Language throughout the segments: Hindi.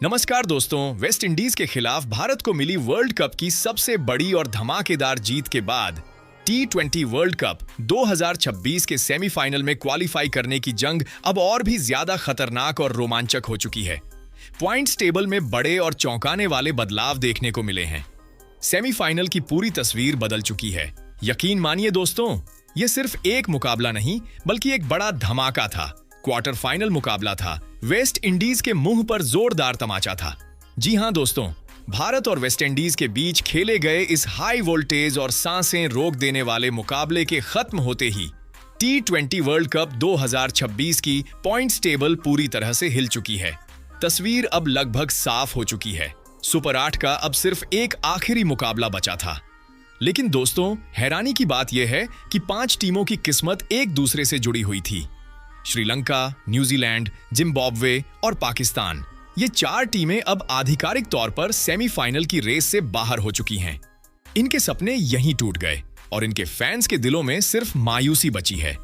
नमस्कार दोस्तों, वेस्ट इंडीज के खिलाफ भारत को मिली वर्ल्ड कप की सबसे बड़ी और धमाकेदार जीत के बाद T20 वर्ल्ड कप 2026 के सेमीफाइनल में क्वालिफाई करने की जंग अब और भी ज्यादा खतरनाक और रोमांचक हो चुकी है। पॉइंट्स टेबल में बड़े और चौंकाने वाले बदलाव देखने को मिले हैं। सेमीफाइनल की पूरी तस्वीर बदल चुकी है। यकीन मानिए दोस्तों, यह सिर्फ एक मुकाबला नहीं बल्कि एक बड़ा धमाका था। क्वार्टर फाइनल मुकाबला था। वेस्ट इंडीज के मुंह पर जोरदार तमाचा था। जी हां दोस्तों, भारत और वेस्ट इंडीज के बीच खेले गए इस हाई वोल्टेज और सांसें रोक देने वाले मुकाबले के खत्म होते ही T20 वर्ल्ड कप 2026 की पॉइंट्स टेबल पूरी तरह से हिल चुकी है। तस्वीर अब लगभग साफ हो चुकी है। सुपर 8 का अब सिर्फ एक आखिरी मुकाबला बचा था। लेकिन दोस्तों, हैरानी की बात यह है कि 5 टीमों की किस्मत एक दूसरे से जुड़ी हुई थी। श्रीलंका, न्यूजीलैंड, जिम्बाब्वे और पाकिस्तान, ये 4 टीमें अब आधिकारिक तौर पर सेमीफाइनल की रेस से बाहर हो चुकी हैं। इनके सपने यहीं टूट गए और इनके फैंस के दिलों में सिर्फ मायूसी बची है।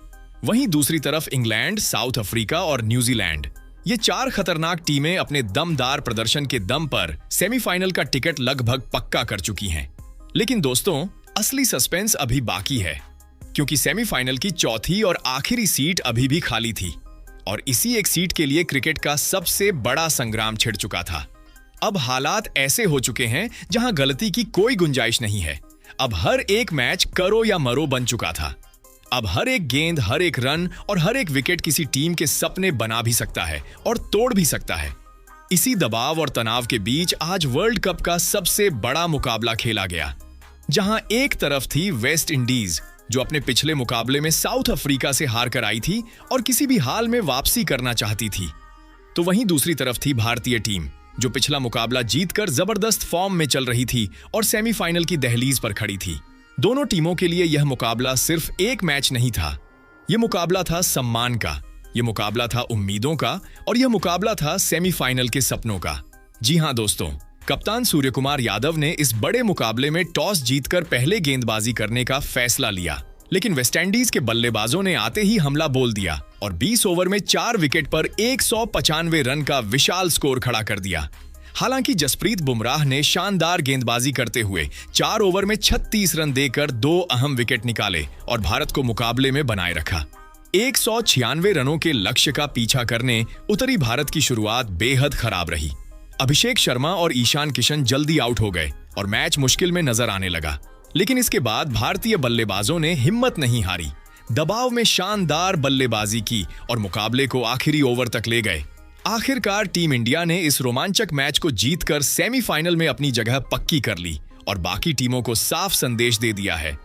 वहीं दूसरी तरफ इंग्लैंड, साउथ अफ्रीका और न्यूजीलैंड, ये 4 खतरनाक टीमें अपने दमदार प्रदर्शन के दम पर सेमीफाइनल का टिकट लगभग पक्का कर चुकी हैं। लेकिन दोस्तों, असली सस्पेंस अभी बाकी है, क्योंकि सेमीफाइनल की चौथी और आखिरी सीट अभी भी खाली थी और इसी एक सीट के लिए क्रिकेट का सबसे बड़ा संग्राम छिड़ चुका था। अब हालात ऐसे हो चुके हैं जहां गलती की कोई गुंजाइश नहीं है। अब हर एक मैच करो या मरो बन चुका था। अब हर एक गेंद, हर एक रन और हर एक विकेट किसी टीम के सपने बना भी सकता है और तोड़ भी सकता है। इसी दबाव और तनाव के बीच आज वर्ल्ड कप का सबसे बड़ा मुकाबला खेला गया, जहां एक तरफ थी वेस्ट इंडीज, जो अपने पिछले मुकाबले में साउथ अफ्रीका से हार कर आई थी और किसी भी हाल में वापसी करना चाहती थी। तो वहीं दूसरी तरफ थी भारतीय टीम, जो पिछला मुकाबला जीतकर जबरदस्त फॉर्म में चल रही थी और सेमीफाइनल की दहलीज पर खड़ी थी। दोनों टीमों के लिए यह मुकाबला सिर्फ एक मैच नहीं था। यह मुकाबला था सम्मान का, यह मुकाबला था उम्मीदों का और यह मुकाबला था सेमीफाइनल के सपनों का। जी हां दोस्तों, कप्तान सूर्यकुमार यादव ने इस बड़े मुकाबले में टॉस जीतकर पहले गेंदबाजी करने का फैसला लिया, लेकिन वेस्टइंडीज के बल्लेबाजों ने आते ही हमला बोल दिया और 20 ओवर में 4 विकेट पर 195 रन का विशाल स्कोर खड़ा कर दिया। हालांकि जसप्रीत बुमराह ने शानदार गेंदबाजी करते हुए 4 ओवर में 36 रन देकर 2 अहम विकेट निकाले और भारत को मुकाबले में बनाए रखा। 196 रनों के लक्ष्य का पीछा करने उतरी भारत की शुरुआत बेहद खराब रही। अभिषेक शर्मा और ईशान किशन जल्दी आउट हो गए और मैच मुश्किल में नजर आने लगा। लेकिन इसके बाद भारतीय बल्लेबाजों ने हिम्मत नहीं हारी, दबाव में शानदार बल्लेबाजी की और मुकाबले को आखिरी ओवर तक ले गए। आखिरकार टीम इंडिया ने इस रोमांचक मैच को जीतकर सेमीफाइनल में अपनी जगह पक्की कर ली और बाकी टीमों को साफ संदेश दे दिया है,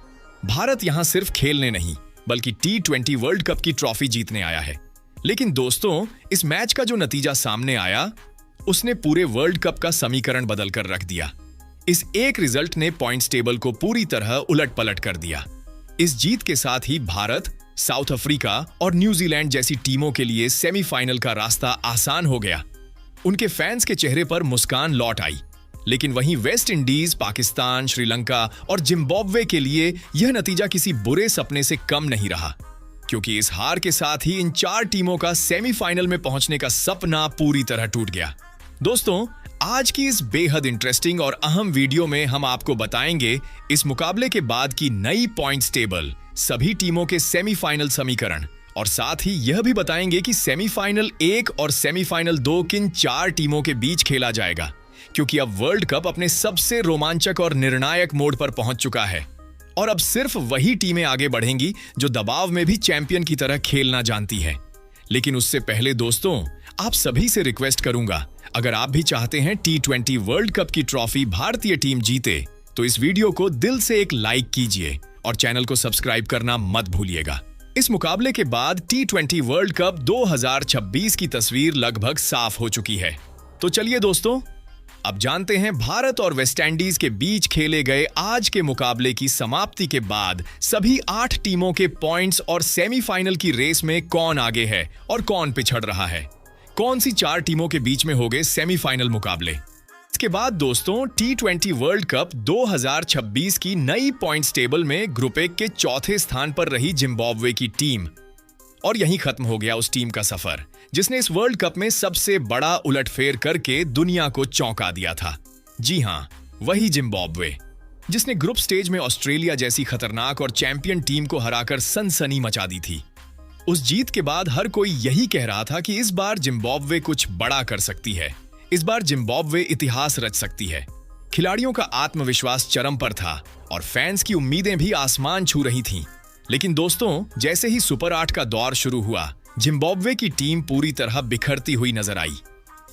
भारत यहां सिर्फ खेलने नहीं बल्कि T20 वर्ल्ड कप की ट्रॉफी जीतने आया है। लेकिन दोस्तों, इस मैच का जो नतीजा सामने आया, उसने पूरे वर्ल्ड कप का समीकरण बदल कर रख दिया। इस एक रिजल्ट ने पॉइंट्स टेबल को पूरी तरह उलट-पलट कर दिया। इस जीत के साथ ही भारत, साउथ अफ्रीका और न्यूजीलैंड जैसी टीमों के लिए सेमीफाइनल का रास्ता आसान हो गया। उनके फैंस के चेहरे पर मुस्कान लौट आई। लेकिन वहीं वेस्ट इंडीज, पाकिस्तान, श्रीलंका और जिम्बाब्वे के लिए यह नतीजा किसी बुरे सपने से कम नहीं रहा, क्योंकि इस हार के साथ ही इन 4 टीमों का सेमीफाइनल में पहुंचने का सपना पूरी तरह टूट गया। दोस्तों, आज की इस बेहद इंटरेस्टिंग और अहम वीडियो में हम आपको बताएंगे इस मुकाबले के बाद की नई पॉइंट्स टेबल, सभी टीमों के सेमीफाइनल समीकरण और साथ ही यह भी बताएंगे कि सेमीफाइनल 1 और सेमीफाइनल 2 किन 4 टीमों के बीच खेला जाएगा, क्योंकि अब वर्ल्ड कप अपने सबसे रोमांचक और निर्णायक मोड़ पर पहुंच चुका है और अब सिर्फ वही टीमें आगे बढ़ेंगी जो दबाव में भी चैंपियन की तरह खेलना जानती है। लेकिन उससे पहले दोस्तों, आप सभी से रिक्वेस्ट करूंगा, अगर आप भी चाहते हैं T20 वर्ल्ड कप की ट्रॉफी भारतीय टीम जीते, तो इस वीडियो को दिल से एक लाइक कीजिए और चैनल को सब्सक्राइब करना मत भूलिएगा। इस मुकाबले के बाद T20 वर्ल्ड कप 2026 की तस्वीर लगभग साफ हो चुकी है। तो चलिए दोस्तों, अब जानते हैं भारत और वेस्टइंडीज के बीच खेले गए आज के मुकाबले की समाप्ति के बाद सभी 8 टीमों के पॉइंट्स और सेमीफाइनल की रेस में कौन आगे है और कौन पिछड़ रहा है। कौन सी 4 टीमों के बीच में हो गए सेमीफाइनल मुकाबले। इसके बाद दोस्तों, T20 वर्ल्ड कप 2026 की नई पॉइंट्स टेबल में ग्रुप ए के चौथे स्थान पर रही जिम्बाब्वे की टीम और यहीं खत्म हो गया उस टीम का सफर। जिसने इस वर्ल्ड कप में सबसे बड़ा उलटफेर करके दुनिया को चौंका दिया था। जी हां, वही जिम्बाब्वे, जिसने ग्रुप स्टेज में ऑस्ट्रेलिया जैसी खतरनाक और चैंपियन टीम को हराकर सनसनी मचा दी थी। उस जीत के बाद हर कोई यही कह रहा था कि इस बार जिम्बाब्वे कुछ बड़ा कर सकती है, इस बार जिम्बाब्वे इतिहास रच सकती है। खिलाड़ियों का आत्मविश्वास चरम पर था और फैंस की उम्मीदें भी आसमान छू रही थीं। लेकिन दोस्तों, जैसे ही सुपर 8 का दौर शुरू हुआ, जिम्बाब्वे की टीम पूरी तरह बिखरती हुई नजर आई।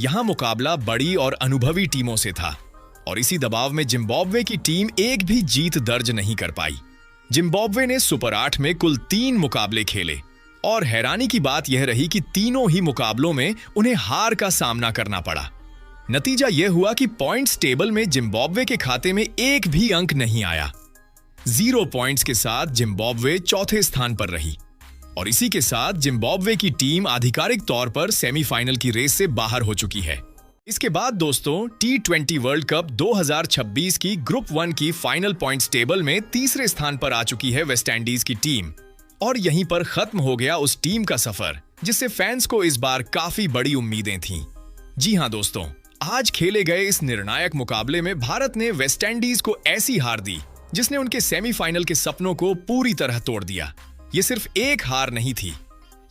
यहां मुकाबला बड़ी और अनुभवी टीमों से था और इसी दबाव में जिम्बाब्वे की टीम एक भी जीत दर्ज नहीं कर पाई। जिम्बाब्वे ने सुपर 8 में कुल 3 मुकाबले खेले और हैरानी की बात यह रही कि तीनों ही मुकाबलों में उन्हें हार का सामना करना पड़ा। नतीजा यह हुआ कि पॉइंट्स टेबल में जिम्बाब्वे के खाते में एक भी अंक नहीं आया। 0 पॉइंट्स के साथ जिम्बाब्वे चौथे स्थान पर रही और इसी के साथ जिम्बाब्वे की टीम आधिकारिक तौर पर सेमीफाइनल की रेस से बाहर हो चुकी है। इसके बाद दोस्तों, T20 वर्ल्ड कप 2026 की ग्रुप 1 की फाइनल पॉइंट्स टेबल में तीसरे स्थान पर आ चुकी है वेस्ट इंडीज की टीम और यहीं पर खत्म हो गया उस टीम का सफर जिससे फैंस को इस बार काफी बड़ी उम्मीदें थीं। जी हां दोस्तों, आज खेले गए इस निर्णायक मुकाबले में भारत ने वेस्ट इंडीज को ऐसी हार दी जिसने उनके सेमीफाइनल के सपनों को पूरी तरह तोड़ दिया। ये सिर्फ एक हार नहीं थी,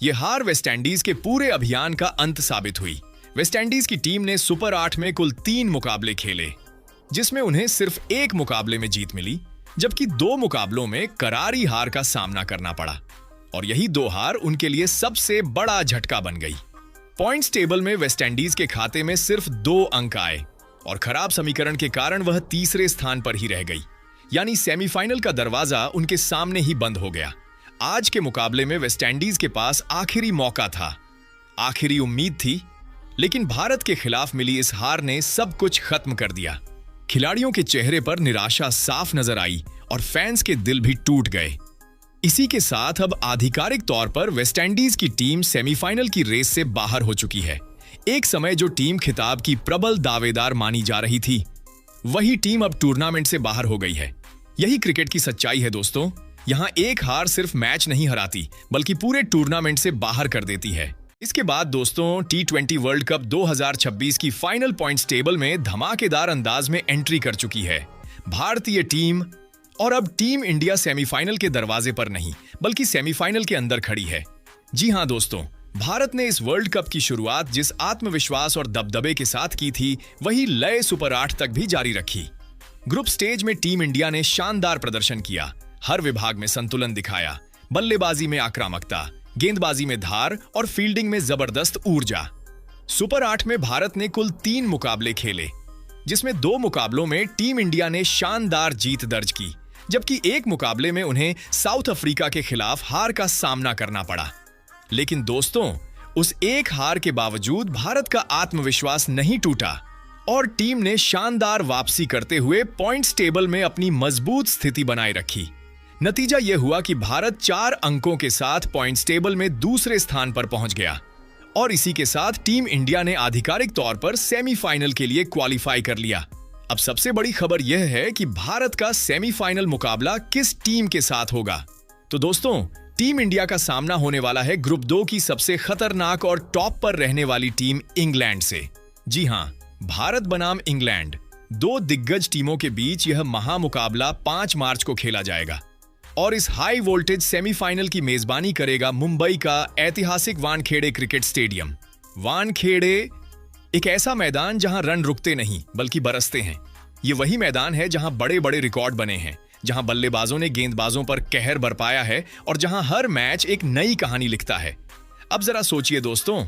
ये हार वेस्ट इंडीज के पूरे अभियान का अंत साबित हुई। वेस्ट इंडीज की टीम ने सुपर 8 में कुल 3 मुकाबले खेले, जिसमें उन्हें सिर्फ एक मुकाबले में जीत मिली, जबकि 2 मुकाबलों में करारी हार का सामना करना पड़ा और यही 2 हार उनके लिए सबसे बड़ा झटका बन गई। पॉइंट्स टेबल में वेस्ट इंडीज के खाते में सिर्फ 2 अंक आए और खराब समीकरण के कारण वह तीसरे स्थान पर ही रह गई, यानी सेमीफाइनल का दरवाजा उनके सामने ही बंद हो गया। आज के मुकाबले में वेस्ट इंडीज के पास आखिरी मौका था, आखिरी उम्मीद थी, लेकिन भारत के खिलाफ मिली इस हार ने सब कुछ खत्म कर दिया। खिलाड़ियों के चेहरे पर निराशा साफ नजर आई और फैंस के दिल भी टूट गए। इसी के साथ अब आधिकारिक तौर पर वेस्ट इंडीज की टीम सेमीफाइनल की रेस से बाहर हो चुकी है। एक समय जो टीम खिताब की प्रबल दावेदार मानी जा रही थी, वही टीम अब टूर्नामेंट से बाहर हो गई है। यही क्रिकेट की सच्चाई है दोस्तों। यहां एक हार सिर्फ मैच नहीं हराती, बल्कि पूरे टूर्नामेंट से बाहर कर देती है। इसके बाद दोस्तों, T20 वर्ल्ड कप 2026 की फाइनल पॉइंट्स टेबल में धमाकेदार अंदाज में एंट्री कर चुकी है भारतीय टीम और अब टीम इंडिया सेमीफाइनल के दरवाजे पर नहीं, बल्कि सेमीफाइनल के अंदर खड़ी है। जी हां दोस्तों, भारत ने इस वर्ल्ड कप की शुरुआत जिस आत्मविश्वास और दबदबे के साथ की थी, वही लय सुपर 8 तक भी जारी रखी। ग्रुप स्टेज में टीम इंडिया ने शानदार प्रदर्शन किया, हर विभाग में संतुलन दिखाया, बल्लेबाजी में आक्रामकता, गेंदबाजी में धार और फील्डिंग में जबरदस्त ऊर्जा। सुपर 8 में भारत ने कुल 3 मुकाबले खेले, जिसमें 2 मुकाबलों में टीम इंडिया ने शानदार जीत दर्ज की, जबकि एक मुकाबले में उन्हें साउथ अफ्रीका के खिलाफ हार का सामना करना पड़ा। लेकिन दोस्तों, उस एक हार के बावजूद भारत का आत्मविश्वास नहीं टूटा और टीम ने शानदार वापसी करते हुए पॉइंट्स टेबल में अपनी मजबूत स्थिति बनाए रखी। नतीजा यह हुआ कि भारत 4 अंकों के साथ पॉइंट्स टेबल में दूसरे स्थान पर पहुंच गया और इसी के साथ टीम इंडिया ने आधिकारिक तौर पर सेमीफाइनल के लिए क्वालिफाई कर लिया। अब सबसे बड़ी खबर यह है कि भारत का सेमीफाइनल मुकाबला किस टीम के साथ होगा। तो दोस्तों, टीम इंडिया का सामना होने वाला है ग्रुप 2 की सबसे खतरनाक और टॉप पर रहने वाली टीम इंग्लैंड से। जी हां, भारत बनाम इंग्लैंड, 2 दिग्गज टीमों के बीच यह महामुकाबला 5 मार्च को खेला जाएगा और इस हाई वोल्टेज सेमीफाइनल की मेजबानी करेगा मुंबई का ऐतिहासिक वानखेड़े क्रिकेट स्टेडियम। वानखेड़े एक ऐसा मैदान जहां रन रुकते नहीं बल्कि बरसते हैं। ये वही मैदान है जहां बड़े बड़े रिकॉर्ड बने हैं, जहां बल्लेबाजों ने गेंदबाजों पर कहर बरपाया है और जहां हर मैच एक नई कहानी लिखता है। अब जरा सोचिए दोस्तों,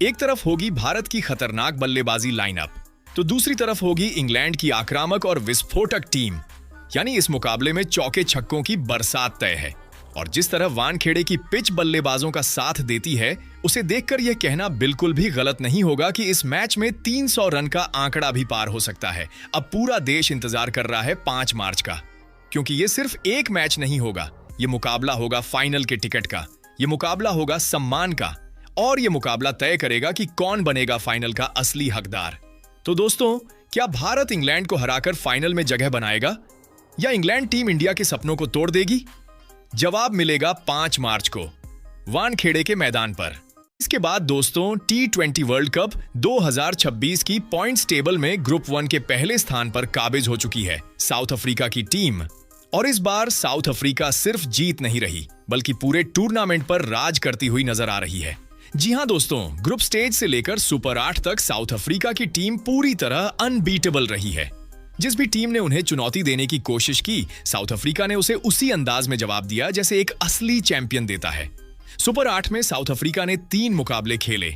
एक तरफ होगी भारत की खतरनाक बल्लेबाजी लाइनअप, तो दूसरी तरफ होगी इंग्लैंड की आक्रामक और विस्फोटक टीम। यानी इस मुकाबले में चौके छक्कों की बरसात तय है और जिस तरह वानखेड़े की पिच बल्लेबाजों का साथ देती है, उसे देखकर यह कहना बिल्कुल भी गलत नहीं होगा कि इस मैच में 300 रन का आंकड़ा भी पार हो सकता है। अब पूरा देश इंतजार कर रहा है 5 मार्च का, क्योंकि यह सिर्फ एक मैच नहीं होगा, यह मुकाबला होगा फाइनल के टिकट का, यह मुकाबला होगा सम्मान का और यह मुकाबला तय करेगा कि कौन बनेगा फाइनल का असली हकदार। तो दोस्तों, क्या भारत इंग्लैंड को हराकर फाइनल में जगह बनाएगा या इंग्लैंड टीम इंडिया के सपनों को तोड़ देगी? जवाब मिलेगा 5 मार्च को वानखेड़े के मैदान पर। इसके बाद दोस्तों T20 वर्ल्ड कप 2026 की पॉइंट्स टेबल में ग्रुप 1 के पहले स्थान पर काबिज हो चुकी है साउथ अफ्रीका की टीम। और इस बार साउथ अफ्रीका सिर्फ जीत नहीं रही बल्कि पूरे टूर्नामेंट पर राज करती हुई नजर आ रही है। जी हां दोस्तों, ग्रुप स्टेज से लेकर सुपर 8 तक साउथ अफ्रीका की टीम पूरी तरह अनबीटेबल रही है। जिस भी टीम ने उन्हें चुनौती देने की कोशिश की, साउथ अफ्रीका ने उसे उसी अंदाज में जवाब दिया जैसे एक असली चैंपियन देता है। सुपर 8 में साउथ अफ्रीका ने 3 मुकाबले खेले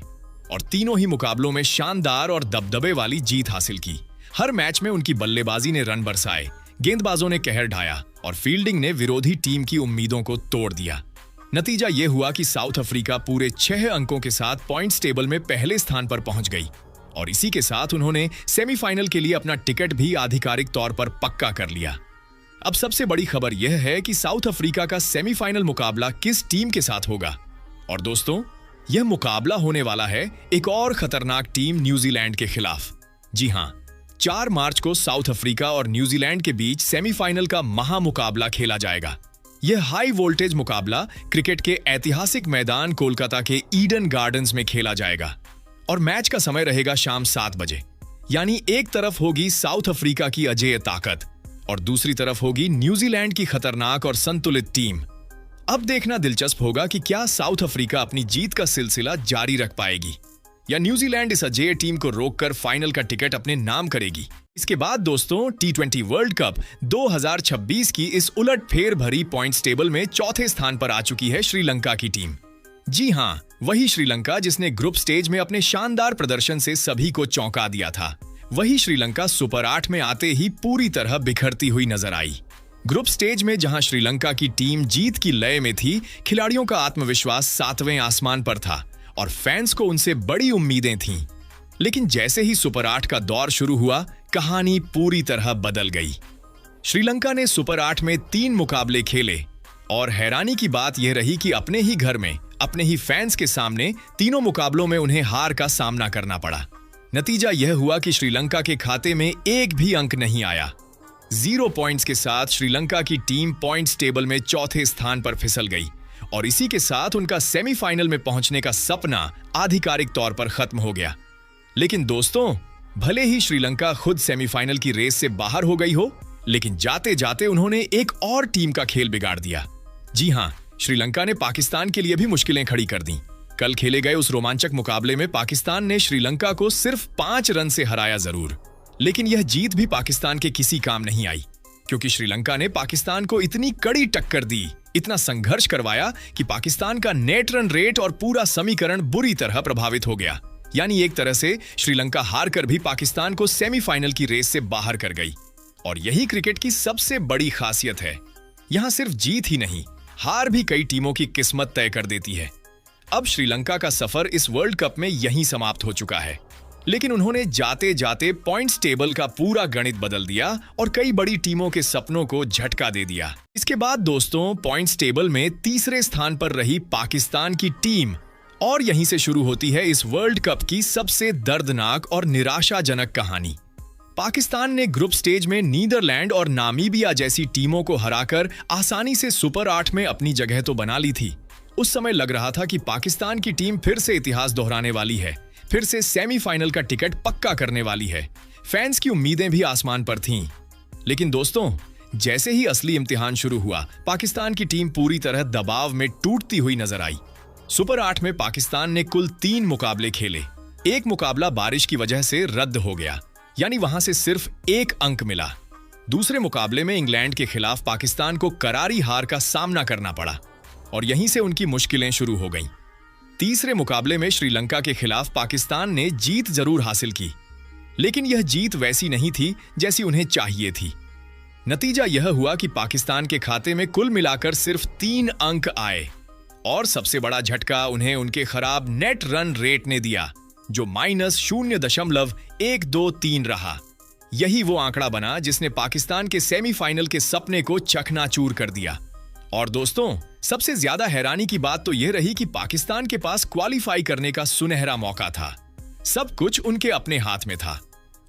और तीनों ही मुकाबलों में शानदार और दबदबे वाली जीत हासिल की। हर मैच में उनकी बल्लेबाजी ने रन बरसाए, गेंदबाजों ने कहर ढाया और फील्डिंग ने विरोधी टीम की उम्मीदों को तोड़ दिया। नतीजा यह हुआ कि साउथ अफ्रीका पूरे 6 अंकों के साथ पॉइंट्स टेबल में पहले स्थान पर पहुंच गई और इसी के साथ उन्होंने सेमीफाइनल के लिए अपना टिकट भी आधिकारिक तौर पर पक्का कर लिया। अब सबसे बड़ी खबर यह है कि साउथ अफ्रीका का सेमीफाइनल मुकाबला किस टीम के साथ होगा। और दोस्तों, यह मुकाबला होने वाला है एक और खतरनाक टीम न्यूजीलैंड के खिलाफ। जी हां, 4 मार्च को साउथ अफ्रीका और न्यूजीलैंड के बीच सेमीफाइनल का महामुकाबला खेला जाएगा। यह हाई वोल्टेज मुकाबला क्रिकेट के ऐतिहासिक मैदान कोलकाता के ईडन गार्डन्स में खेला जाएगा और मैच का समय रहेगा शाम 7 बजे। यानी एक तरफ होगी साउथ अफ्रीका की अजेय ताकत और दूसरी तरफ होगी न्यूजीलैंड की खतरनाक और संतुलित टीम। अब देखना दिलचस्प होगा कि क्या साउथ अफ्रीका अपनी जीत का सिलसिला जारी रख पाएगी या न्यूजीलैंड इस अजेय टीम को रोककर फाइनल का टिकट अपने नाम करेगी। इसके बाद दोस्तों T20 वर्ल्ड कप 2026 की इस उलटफेर भरी पॉइंट्स टेबल में चौथे स्थान पर आ चुकी है श्रीलंका की टीम। जी हां, वही श्रीलंका जिसने ग्रुप स्टेज में अपने शानदार प्रदर्शन से सभी को चौंका दिया था। वही श्रीलंका सुपर 8 में आते ही पूरी तरह बिखरती हुई नजर आई। ग्रुप स्टेज में जहां श्रीलंका की टीम जीत की लय में थी, खिलाड़ियों का आत्मविश्वास 7वें आसमान पर था और फैंस को उनसे बड़ी उम्मीदें थीं। लेकिन जैसे ही सुपर 8 का दौर शुरू हुआ, कहानी पूरी तरह बदल गई। श्रीलंका ने सुपर 8 में 3 मुकाबले खेले और हैरानी की बात यह रही कि अपने ही घर में अपने ही फैंस के सामने तीनों मुकाबलों में उन्हें हार का सामना करना पड़ा। नतीजा यह हुआ कि श्रीलंका के खाते में एक भी अंक नहीं आया। 0 पॉइंट्स के साथ श्रीलंका की टीम पॉइंट्स टेबल में चौथे स्थान पर फिसल गई और इसी के साथ उनका सेमीफाइनल में पहुंचने का सपना आधिकारिक तौर पर खत्म हो गया। लेकिन दोस्तों, भले ही श्रीलंका खुद सेमीफाइनल की रेस से बाहर हो गई हो, लेकिन जाते जाते उन्होंने एक और टीम का खेल बिगाड़ दिया। जी हां, श्रीलंका ने पाकिस्तान के लिए भी मुश्किलें खड़ी कर दी। कल खेले गए उस रोमांचक मुकाबले में पाकिस्तान ने श्रीलंका को सिर्फ 5 रन से हराया जरूर, लेकिन यह जीत भी पाकिस्तान के किसी काम नहीं आई, क्योंकि श्रीलंका ने पाकिस्तान को इतनी कड़ी टक्कर दी, इतना संघर्ष करवाया कि पाकिस्तान का नेट रन रेट और पूरा समीकरण बुरी तरह प्रभावित हो गया। यानी एक तरह से श्रीलंका हार कर भी पाकिस्तान को सेमीफाइनल की रेस से बाहर कर गई। और यही क्रिकेट की सबसे बड़ी खासियत है। यहां सिर्फ जीत ही नहीं, हार भी कई टीमों की किस्मत तय कर देती है। अब श्रीलंका का सफर इस वर्ल्ड कप में यहीं समाप्त हो चुका है, लेकिन उन्होंने जाते जाते पॉइंट्स टेबल का पूरा गणित बदल दिया और कई बड़ी टीमों के सपनों को झटका दे दिया। इसके बाद दोस्तों, पॉइंट्स टेबल में तीसरे स्थान पर रही पाकिस्तान की टीम और यहीं से शुरू होती है इस वर्ल्ड कप की सबसे दर्दनाक और निराशाजनक कहानी। पाकिस्तान ने ग्रुप स्टेज में नीदरलैंड और नामीबिया जैसी टीमों को हराकर आसानी से सुपर 8 में अपनी जगह तो बना ली थी। उस समय लग रहा था कि पाकिस्तान की टीम फिर से इतिहास दोहराने वाली है, फिर से सेमीफाइनल का टिकट पक्का करने वाली है। फैंस की उम्मीदें भी आसमान पर थीं। लेकिन दोस्तों, जैसे ही असली इम्तिहान शुरू हुआ, पाकिस्तान की टीम पूरी तरह दबाव में टूटती हुई नजर आई। सुपर 8 में पाकिस्तान ने कुल 3 मुकाबले खेले। एक मुकाबला बारिश की वजह से रद्द हो गया, यानी वहां से सिर्फ 1 अंक मिला। दूसरे मुकाबले में इंग्लैंड के खिलाफ पाकिस्तान को करारी हार का सामना करना पड़ा और यहीं से उनकी मुश्किलें शुरू हो गईं। तीसरे मुकाबले में श्रीलंका के खिलाफ पाकिस्तान ने जीत जरूर हासिल की, लेकिन यह जीत वैसी नहीं थी जैसी उन्हें चाहिए थी। नतीजा यह हुआ कि पाकिस्तान के खाते में कुल मिलाकर सिर्फ 3 अंक आए और सबसे बड़ा झटका उन्हें उनके खराब नेट रन रेट ने दिया, जो -0.123 रहा। यही वो आंकड़ा बना जिसने पाकिस्तान के सेमीफाइनल के सपने को चकनाचूर कर दिया। और दोस्तों, सबसे ज्यादा हैरानी की बात तो यह रही कि पाकिस्तान के पास क्वालिफाई करने का सुनहरा मौका था। सब कुछ उनके अपने हाथ में था।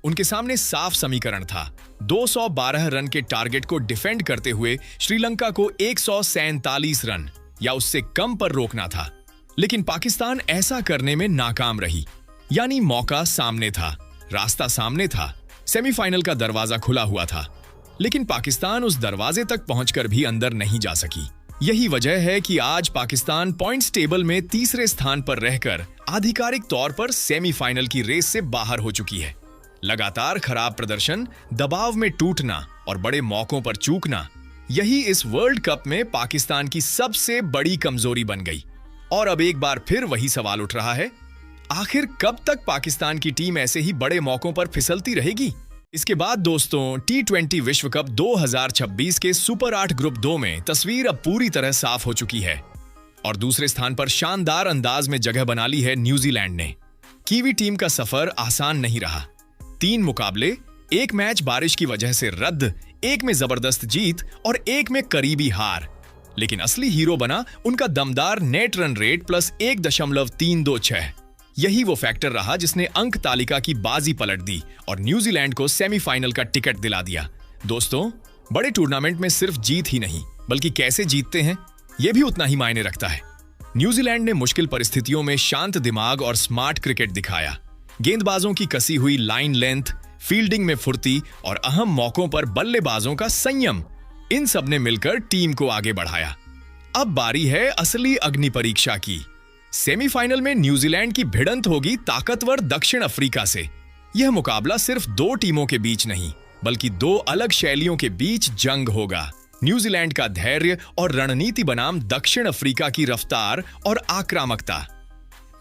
उनके सामने साफ समीकरण था। 212 रन के टारगेट को डिफेंड करते हुए श्रीलंका को 147 रन या उससे कम पर रोकना था। लेकिन पाकिस्तान ऐसा करने में नाकाम रही। यानी मौका सामने था, रास्ता सामने था, सेमीफाइनल का दरवाजा खुला हुआ था, लेकिन पाकिस्तान उस दरवाजे तक पहुंचकर भी अंदर नहीं जा सकी। यही वजह है कि आज पाकिस्तान पॉइंट्स टेबल में तीसरे स्थान पर रहकर आधिकारिक तौर पर सेमीफाइनल की रेस से बाहर हो चुकी है। लगातार खराब प्रदर्शन, दबाव में टूटना और बड़े मौकों पर चूकना, यही इस वर्ल्ड कप में पाकिस्तान की सबसे बड़ी कमजोरी बन गई। और अब एक बार फिर वही सवाल उठ रहा है, आखिर कब तक पाकिस्तान की टीम ऐसे ही बड़े मौकों पर फिसलती रहेगी? इसके बाद दोस्तों, T20 विश्व कप 2026 के सुपर 8 ग्रुप 2 में तस्वीर अब पूरी तरह साफ हो चुकी है और दूसरे स्थान पर शानदार अंदाज में जगह बना ली है न्यूजीलैंड ने। कीवी टीम का सफर आसान नहीं रहा। 3 मुकाबले, 1 मैच बारिश की वजह से रद्द, 1 में जबरदस्त जीत और 1 में करीबी हार। लेकिन असली हीरो बना उनका दमदार नेट रन रेट प्लस 1.326। यही वो फैक्टर रहा जिसने अंक तालिका की बाजी पलट दी और न्यूजीलैंड को सेमीफाइनल का टिकट दिला दिया। दोस्तों, बड़े टूर्नामेंट में सिर्फ जीत ही नहीं बल्कि कैसे जीतते हैं यह भी उतना ही मायने रखता है। न्यूजीलैंड ने मुश्किल परिस्थितियों में शांत दिमाग और स्मार्ट क्रिकेट दिखाया। गेंदबाजों की कसी हुई लाइन लेंथ, फील्डिंग में फुर्ती और अहम मौकों पर बल्लेबाजों का संयम, इन सब ने मिलकर टीम को आगे बढ़ाया। अब बारी है असली अग्नि परीक्षा की। सेमीफाइनल में न्यूजीलैंड की भिड़ंत होगी ताकतवर दक्षिण अफ्रीका से। यह मुकाबला सिर्फ 2 टीमों के बीच नहीं बल्कि 2 अलग शैलियों के बीच जंग होगा। न्यूजीलैंड का धैर्य और रणनीति बनाम दक्षिण अफ्रीका की रफ्तार और आक्रामकता।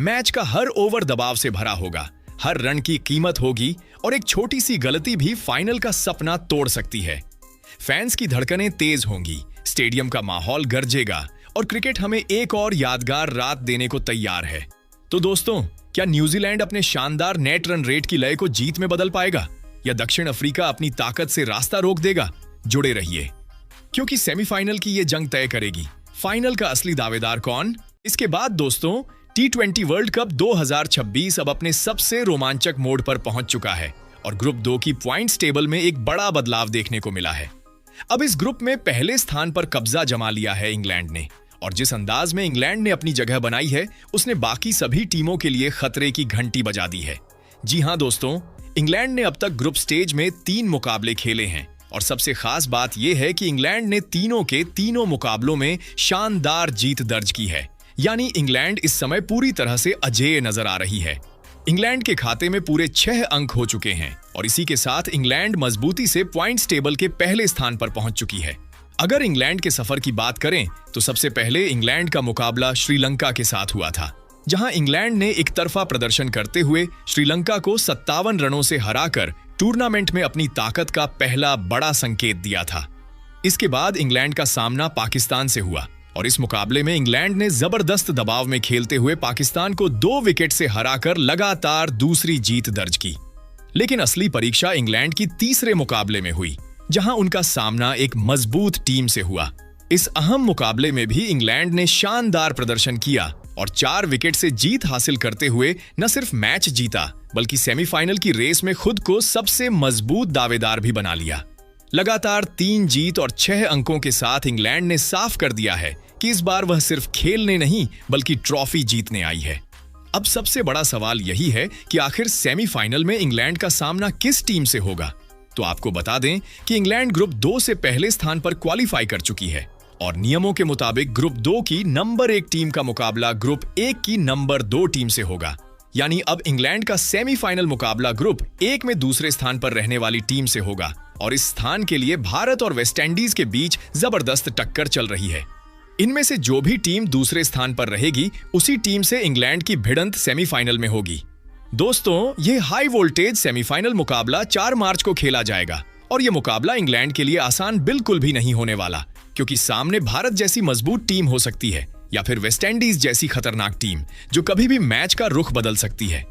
मैच का हर ओवर दबाव से भरा होगा, हर रन की कीमत होगी और एक छोटी सी गलती भी फाइनल का सपना तोड़ सकती है। फैंस की धड़कनें तेज होंगी, स्टेडियम का माहौल गरजेगा और क्रिकेट हमें एक और यादगार रात देने को तैयार है। तो दोस्तों, क्या न्यूजीलैंड अपने शानदार नेट रन रेट की लय को जीत में बदल पाएगा या दक्षिण अफ्रीका अपनी ताकत से रास्ता रोक देगा? जुड़े रहिए, क्योंकि सेमीफाइनल की यह जंग तय करेगी फाइनल का असली दावेदार कौन। इसके बाद दोस्तों, T20 वर्ल्ड कप 2026 अब अपने सबसे रोमांचक मोड पर पहुंच चुका है और ग्रुप 2 की पॉइंट्स टेबल में एक बड़ा बदलाव देखने को मिला है। अब इस ग्रुप में पहले स्थान पर कब्जा जमा लिया है इंग्लैंड ने और जिस अंदाज में इंग्लैंड ने अपनी जगह बनाई है उसने बाकी सभी टीमों के लिए खतरे की घंटी बजा दी है। जी हां दोस्तों, इंग्लैंड ने अब तक ग्रुप स्टेज में 3 मुकाबले खेले हैं और सबसे खास बात यह है कि इंग्लैंड ने तीनों के तीनों मुकाबलों में शानदार जीत दर्ज की है। यानी इंग्लैंड इस समय पूरी तरह से अजेय नजर आ रही है। इंग्लैंड के खाते में पूरे 6 अंक हो चुके हैं और इसी के साथ इंग्लैंड मजबूती से पॉइंट्स टेबल के पहले स्थान पर पहुंच चुकी है। अगर इंग्लैंड के सफर की बात करें तो सबसे पहले इंग्लैंड का मुकाबला श्रीलंका के साथ हुआ था, जहां इंग्लैंड ने एक तरफा प्रदर्शन करते हुए श्रीलंका को 57 रनों से हराकर टूर्नामेंट में अपनी ताकत का पहला बड़ा संकेत दिया था। इसके बाद इंग्लैंड का सामना पाकिस्तान से हुआ और इस मुकाबले में इंग्लैंड ने जबरदस्त दबाव में खेलते हुए पाकिस्तान को 2 विकेट से हराकर लगातार दूसरी जीत दर्ज की। लेकिन असली परीक्षा इंग्लैंड की तीसरे मुकाबले में हुई, जहां उनका सामना एक मजबूत टीम से हुआ। इस अहम मुकाबले में भी इंग्लैंड ने शानदार प्रदर्शन किया और 4 विकेट से जीत हासिल करते हुए न सिर्फ मैच जीता बल्कि सेमीफाइनल की रेस में खुद को सबसे मजबूत दावेदार भी बना लिया। लगातार 3 जीत और 6 अंकों के साथ इंग्लैंड ने साफ कर दिया है कि इस बार वह सिर्फ खेलने नहीं बल्कि ट्रॉफी जीतने आई है। अब सबसे बड़ा सवाल यही है कि आखिर सेमीफाइनल में इंग्लैंड का सामना किस टीम से होगा। तो आपको बता दें कि इंग्लैंड ग्रुप 2 से पहले स्थान पर क्वालिफाई कर चुकी है और नियमों के मुताबिक ग्रुप 2 की नंबर 1 टीम का मुकाबला ग्रुप 1 की नंबर 2 टीम से होगा। यानी अब इंग्लैंड का सेमीफाइनल मुकाबला ग्रुप 1 में दूसरे स्थान पर रहने वाली टीम से होगा और इस स्थान के लिए भारत और वेस्टइंडीज के बीच जबरदस्त टक्कर चल रही है। इनमें से जो भी टीम दूसरे स्थान पर रहेगी उसी टीम से इंग्लैंड की भिड़ंत सेमीफाइनल में होगी। दोस्तों, यह हाई वोल्टेज सेमीफाइनल मुकाबला 4 मार्च को खेला जाएगा और यह मुकाबला इंग्लैंड के लिए आसान बिल्कुल भी नहीं होने वाला, क्योंकि सामने भारत जैसी मजबूत टीम हो सकती है या फिर वेस्टइंडीज जैसी खतरनाक टीम जो कभी भी मैच का रुख बदल सकती है।